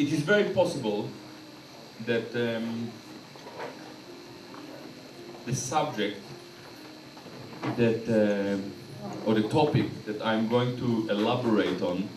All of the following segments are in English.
it is very possible that the subject that, or the topic that I'm going to elaborate on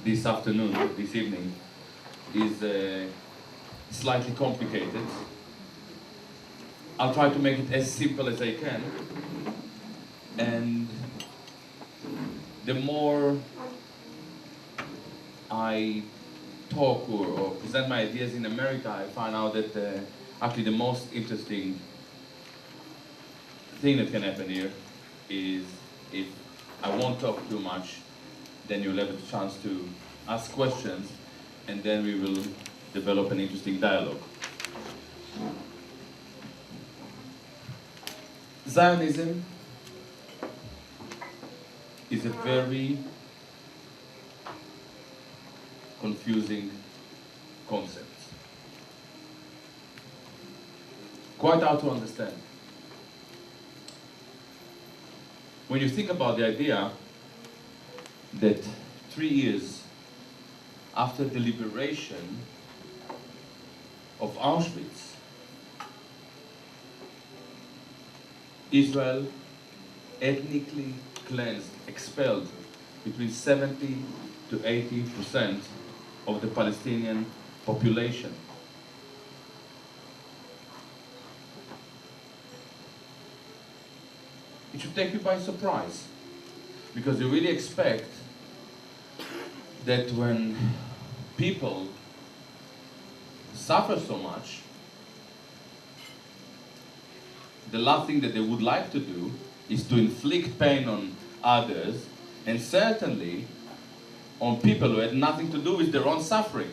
this afternoon, this evening, is slightly complicated. I'll try to make it as simple as I can, and the more I talk or present my ideas in America, I find out that actually the most interesting thing that can happen here is if I won't talk too much, then you'll have a chance to ask questions, and then we will develop an interesting dialogue. Zionism is a very confusing concept. Quite hard to understand. When you think about the idea that 3 years after the liberation of Auschwitz, Israel ethnically cleansed, expelled between 70 to 80% of the Palestinian population. It should take you by surprise, because you really expect that when people suffer so much, the last thing that they would like to do is to inflict pain on others, and certainly on people who had nothing to do with their own suffering.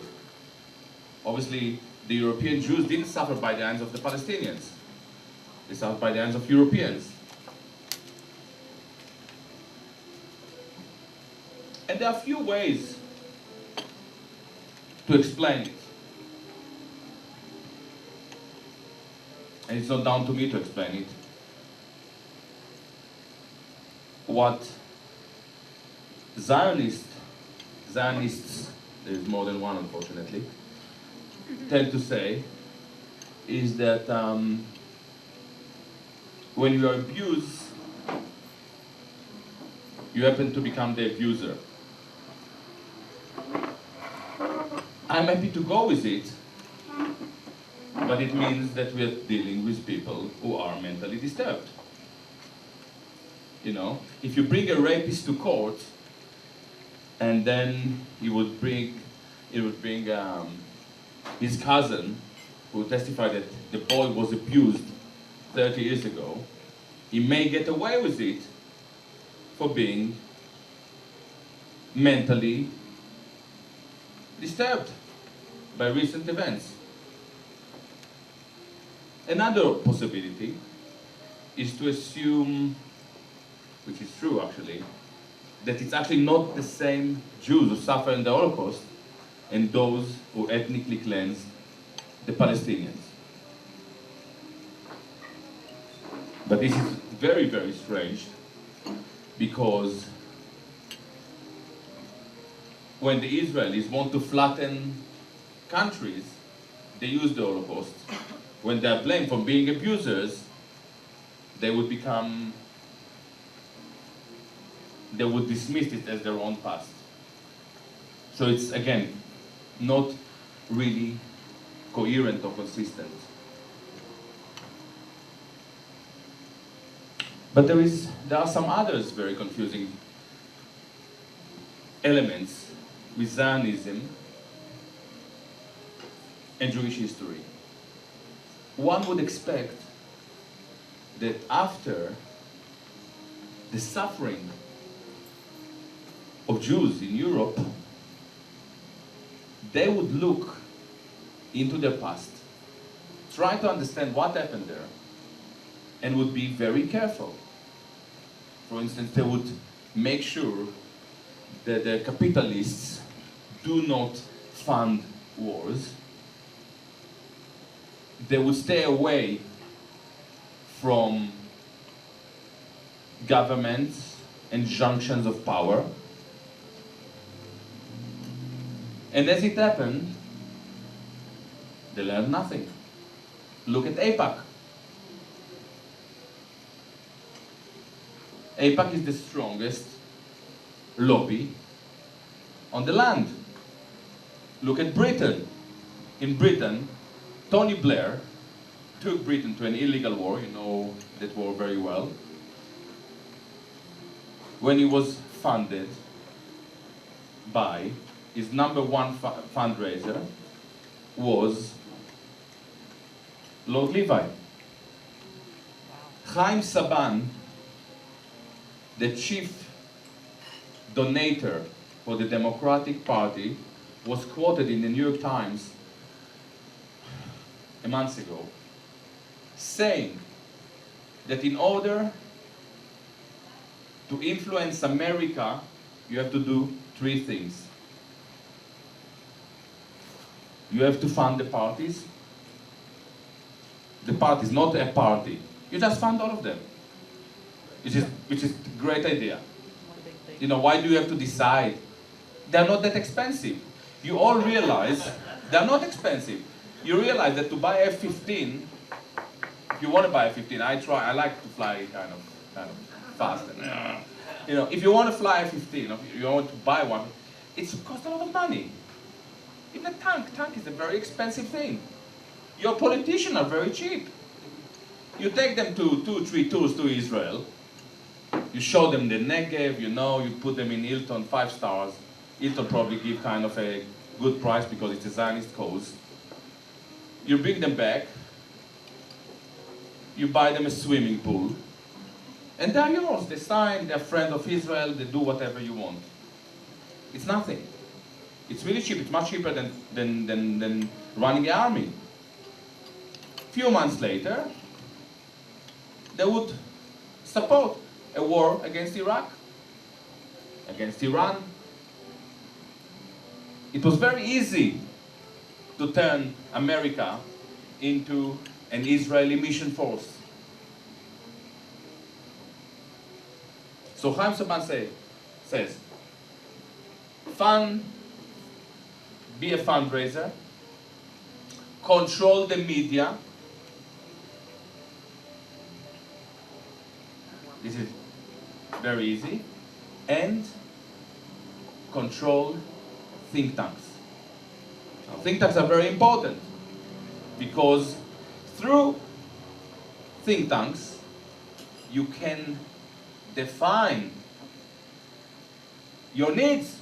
Obviously, the European Jews didn't suffer by the hands of the Palestinians. They suffered by the hands of Europeans. And there are a few ways to explain it. And it's not down to me to explain it. What Zionists, there is more than one unfortunately, tend to say is that when you are abused, you happen to become the abuser. I'm happy to go with it, but it means that we are dealing with people who are mentally disturbed. You know, if you bring a rapist to court, and then he would bring his cousin, who testified that the boy was abused 30 years ago, he may get away with it for being mentally disturbed by recent events. Another possibility is to assume, which is true actually, that it's actually not the same Jews who suffer in the Holocaust and those who ethnically cleansed the Palestinians. But this is very, very strange, because when the Israelis want to flatten countries, they use the Holocaust. When they are blamed for being abusers, they would dismiss it as their own past. So it's, again, not really coherent or consistent. But there are some others very confusing elements with Zionism and Jewish history. One would expect that after the suffering of Jews in Europe, they would look into their past, try to understand what happened there, and would be very careful. For instance, they would make sure that the capitalists do not fund wars. They would stay away from governments and junctions of power. And as it happened, they learned nothing. Look at AIPAC. AIPAC is the strongest lobby on the land. Look at Britain. In Britain, Tony Blair took Britain to an illegal war, you know that war very well, when he was funded by his number one fundraiser was Lord Levi. Chaim Saban, the chief donator for the Democratic Party, was quoted in the New York Times a month ago, saying that in order to influence America, you have to do three things. You have to fund the parties. The party is not a party. You just fund all of them, which is a great idea. You know, why do you have to decide? They're not that expensive. You all realize they're not expensive. You realize that to buy a F-15, if you want to buy a F-15, I like to fly kind of fast. And, you know, if you want to fly a F-15, or if you want to buy one, it costs a lot of money. Even a tank is a very expensive thing. Your politicians are very cheap. You take them to 2-3 tours to Israel. You show them the Negev, you know, you put them in Hilton, 5 stars. Hilton probably give kind of a good price because it's a Zionist cause. You bring them back. You buy them a swimming pool. And they're yours. They sign, they're friends of Israel, they do whatever you want. It's nothing. It's really cheap. It's much cheaper than running an army. Few months later, they would support a war against Iraq, against Iran. It was very easy to turn America into an Israeli mission force. So Chaim Saban says, be a fundraiser, control the media. This is very easy. And control think tanks. Now, think tanks are very important because through think tanks you can define your needs,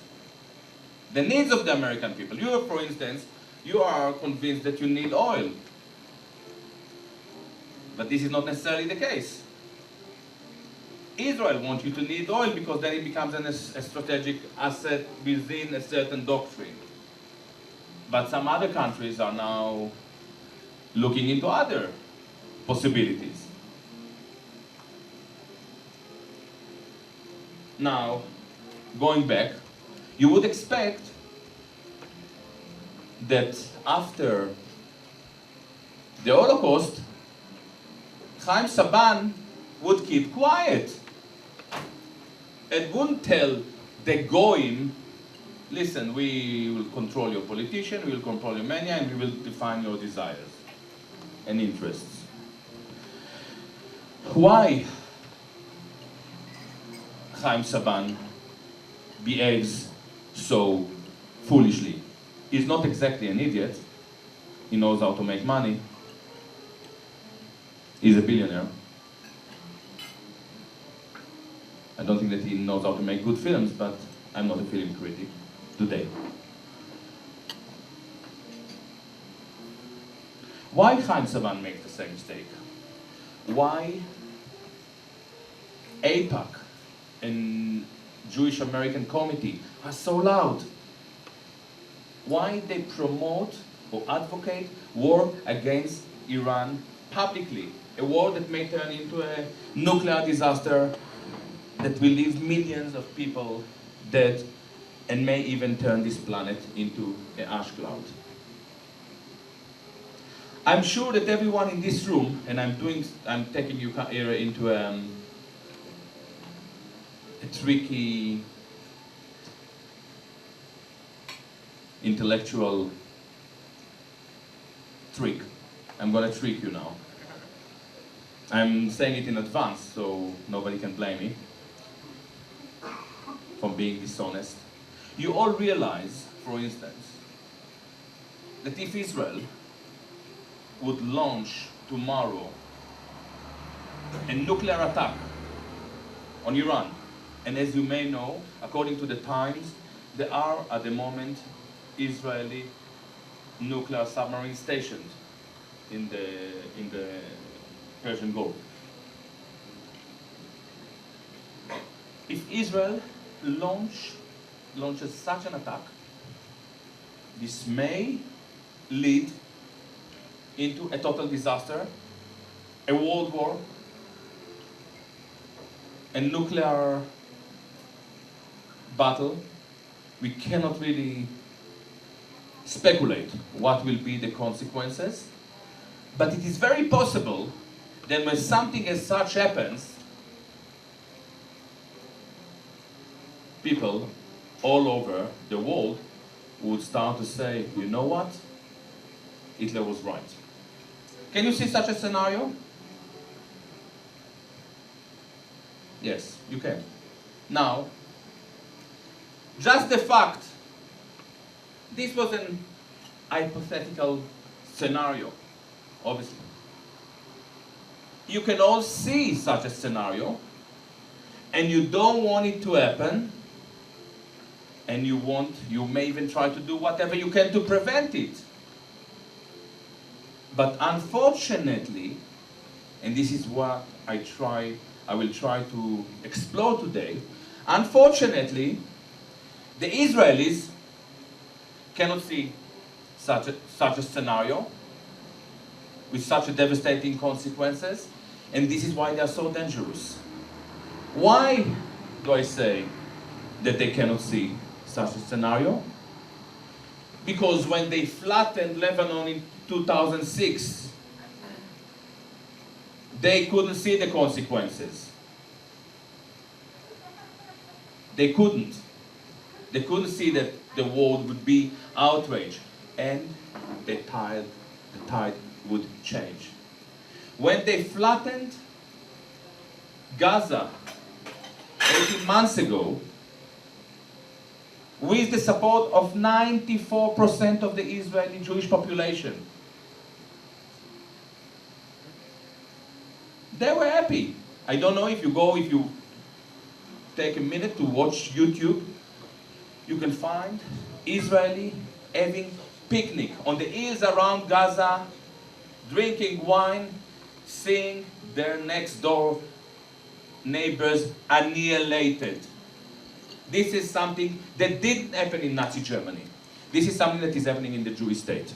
the needs of the American people. You, for instance, you are convinced that you need oil, but this is not necessarily the case. Israel wants you to need oil because then it becomes a strategic asset within a certain doctrine. But some other countries are now looking into other possibilities. Now, going back, you would expect that after the Holocaust, Chaim Saban would keep quiet and wouldn't tell the Goyim, listen, we will control your politician, we will control your mania, and we will define your desires and interests. Why Chaim Saban behaves so foolishly? He's not exactly an idiot. He knows how to make money. He's a billionaire. I don't think that he knows how to make good films, but I'm not a film critic today. Why Chaim Saban makes the same mistake? Why AIPAC and Jewish American Committee are so loud? Why they promote or advocate war against Iran publicly? A war that may turn into a nuclear disaster that will leave millions of people dead and may even turn this planet into an ash cloud. I'm sure that everyone in this room, and I'm taking you here into a intellectual trick. I'm going to trick you now. I'm saying it in advance, so nobody can blame me for being dishonest. You all realize, for instance, that if Israel would launch tomorrow a nuclear attack on Iran, and as you may know, according to the Times, there are at the moment Israeli nuclear submarines stationed in the Persian Gulf. If Israel launches such an attack, this may lead into a total disaster, a world war, a nuclear battle. We cannot really speculate what will be the consequences, but it is very possible that when something as such happens, people all over the world would start to say, you know what? Hitler was right. Can you see such a scenario? Yes, you can. Now, just the fact, this was an hypothetical scenario, obviously. You can all see such a scenario, and you don't want it to happen, and you may even try to do whatever you can to prevent it. But unfortunately, and this is what I will try to explore today, unfortunately, the Israelis cannot see such a scenario with such a devastating consequences, and this is why they are so dangerous. Why do I say that they cannot see such a scenario? Because when they flattened Lebanon in 2006, they couldn't see the consequences. They couldn't. They couldn't see that the world would be outraged, and the tide would change. When they flattened Gaza 18 months ago, with the support of 94% of the Israeli Jewish population, they were happy. I don't know if you take a minute to watch YouTube, you can find Israeli having picnic on the hills around Gaza, drinking wine, seeing their next door neighbors annihilated. This is something that didn't happen in Nazi Germany. This is something that is happening in the Jewish state.